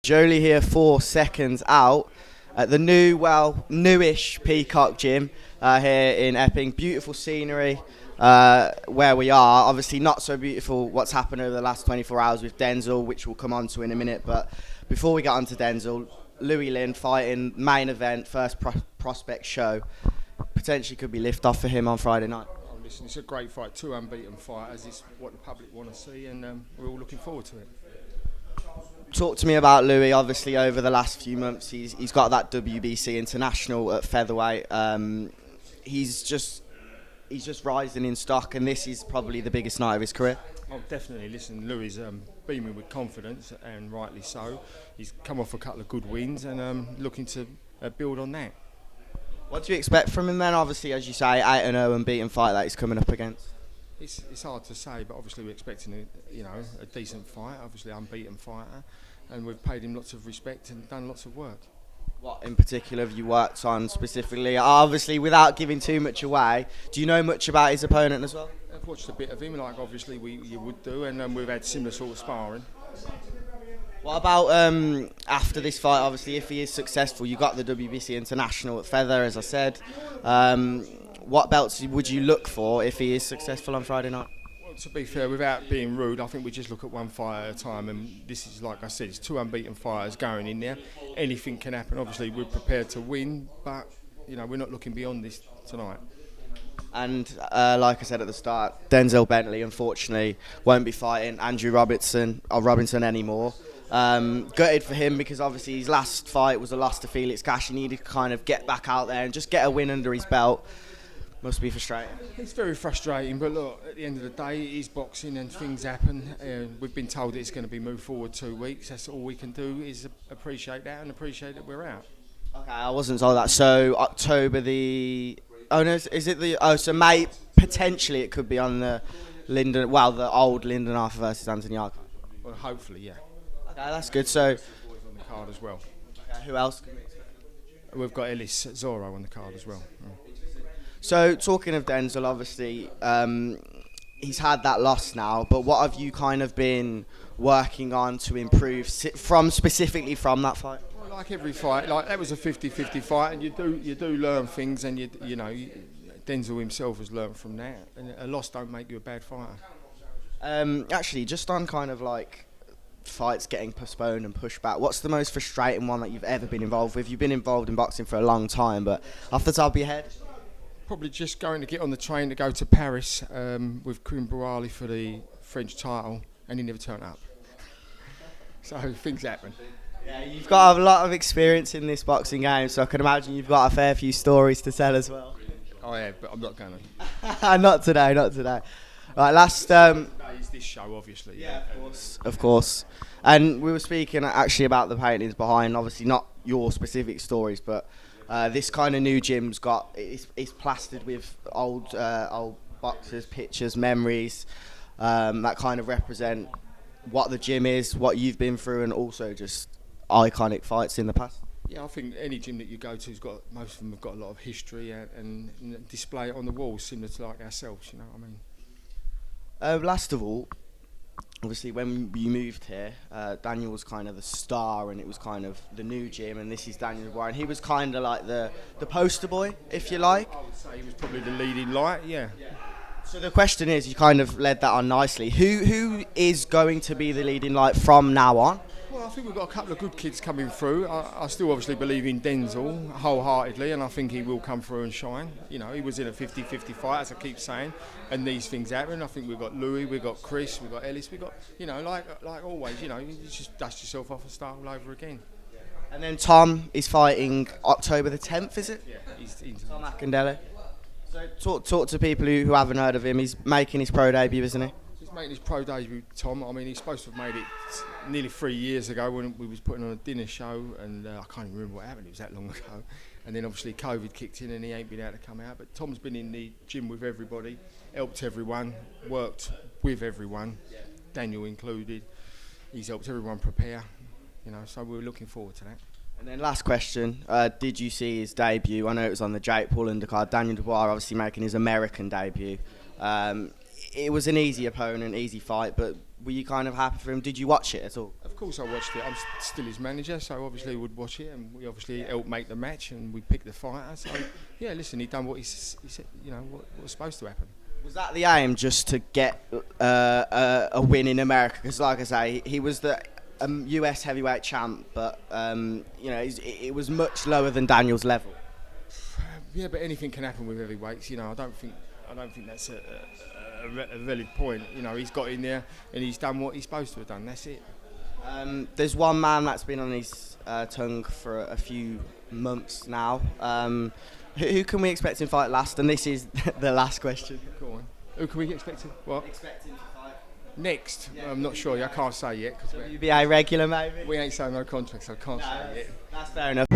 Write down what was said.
Jolie here for Seconds Out at the newish Peacock Gym here in Epping. Beautiful scenery where we are. Obviously not so beautiful what's happened over the last 24 hours with Denzel, which we'll come on to in a minute. But before we get on to Denzel, Louie Lynn fighting, main event, first prospect show. Potentially could be lift off for him on Friday night. Oh, listen, it's a great fight, two unbeaten fighters. It's what the public want to see, and we're all looking forward to it. Talk to me about Louie. Obviously, over the last few months, he's got that WBC international at featherweight. He's just rising in stock, and this is probably the biggest night of his career. Oh, definitely. Listen, Louie's beaming with confidence, and rightly so. He's come off a couple of good wins, and looking to build on that. What do you expect from him then? Obviously, as you say, 8-0 unbeaten fight that he's coming up against. It's hard to say, but obviously we're expecting a decent fight, obviously unbeaten fighter, and we've paid him lots of respect and done lots of work. What in particular have you worked on specifically? Obviously, without giving too much away, do you know much about his opponent as well? I've watched a bit of him, like obviously you would do, and we've had similar sort of sparring. What about after this fight? Obviously, if he is successful, you got the WBC International at feather, as I said. What belts would you look for if he is successful on Friday night? Well, to be fair, without being rude, I think we just look at one fight at a time, and this is, like I said, it's two unbeaten fighters going in there. Anything can happen. Obviously, we're prepared to win, but we're not looking beyond this tonight. And like I said at the start, Denzel Bentley unfortunately won't be fighting Andrew Robinson anymore. Gutted for him because obviously his last fight was a loss to Felix Cash. He needed to kind of get back out there and just get a win under his belt. Must be frustrating. It's very frustrating, but look, at the end of the day, it is boxing and things happen. We've been told it's going to be moved forward 2 weeks. That's all we can do is appreciate that and appreciate that we're out. Okay, I wasn't told that. So October the... Oh no, is it the... Oh, so May, potentially it could be on the the old Lyndon Arthur versus Anthony Arthur. Well, hopefully, yeah. Okay, that's good. So... On the card as well. Okay, who else? We've got Ellis Zorro on the card as well. So, talking of Denzel, obviously, he's had that loss now, but what have you kind of been working on to improve specifically from that fight? Well, like every fight, like that was a 50-50 fight, and you do learn things, and Denzel himself has learned from that, and a loss don't make you a bad fighter. Actually, just on kind of like fights getting postponed and pushed back, what's the most frustrating one that you've ever been involved with? You've been involved in boxing for a long time, but off the top of your head? Probably just going to get on the train to go to Paris with Quim Bouali for the French title, and he never turned up. So things happen. Yeah, you've got a lot of experience in this boxing game, so I can imagine you've got a fair few stories to tell as well. Oh yeah, but I'm not going to. Not today. Right, last... It's this show, obviously. Yeah, of course. And we were speaking actually about the paintings behind, obviously not your specific stories, but... this kind of new gym's got it's plastered with old boxers, pictures, memories that kind of represent what the gym is, what you've been through, and also just iconic fights in the past. Yeah, I think any gym that you go to most of them have got a lot of history and display it on the walls, similar to like ourselves. You know what I mean? Last of all, obviously, when you moved here, Daniel was kind of the star, and it was kind of the new gym, and this is Daniel Dubois, and he was kind of like the poster boy, if you like. I would say he was probably the leading light, yeah. So the question is, you kind of led that on nicely. Who is going to be the leading light from now on? Well, I think we've got a couple of good kids coming through. I still obviously believe in Denzel wholeheartedly, and I think he will come through and shine. He was in a 50-50 fight, as I keep saying, and these things happen. I think we've got Louie, we've got Chris, we've got Ellis, we've got, like always, you just dust yourself off and start all over again. And then Tom is fighting October the 10th, is it? Yeah, he's Tom Akindele. So talk to people who haven't heard of him. He's making his pro debut, isn't he? He's making his pro debut, Tom. I mean, he's supposed to have made it nearly 3 years ago when we was putting on a dinner show, and I can't even remember what happened. It was that long ago. And then obviously COVID kicked in, and he ain't been able to come out. But Tom's been in the gym with everybody, helped everyone, worked with everyone, Daniel included. He's helped everyone prepare, so we're looking forward to that. And then last question, did you see his debut? I know it was on the Jake Paul undercard. Daniel Dubois obviously making his American debut It was an easy opponent, easy fight, but were you kind of happy for him? Did you watch it at all? Of course I watched it. I'm still his manager, so obviously would watch it, and we obviously helped make the match, and we picked the fighter. So yeah, listen, he done what he said, you know, what was supposed to happen. Was that the aim, just to get a win in America? Because like I say, he was the US heavyweight champ, but you know, it was much lower than Daniel's level. Yeah, but anything can happen with heavyweights. You know, I don't think that's a valid point. You know, he's got in there and he's done what he's supposed to have done. That's it. There's one man that's been on his tongue for a few months now. Who can we expect to fight last? And this is the last question. Go on. Who can we expect to? What? Expecting to fight Next? Yeah, I'm not sure. I can't say yet. WBA regular, maybe? We ain't signed no contract, so I can't say yet. That's fair enough.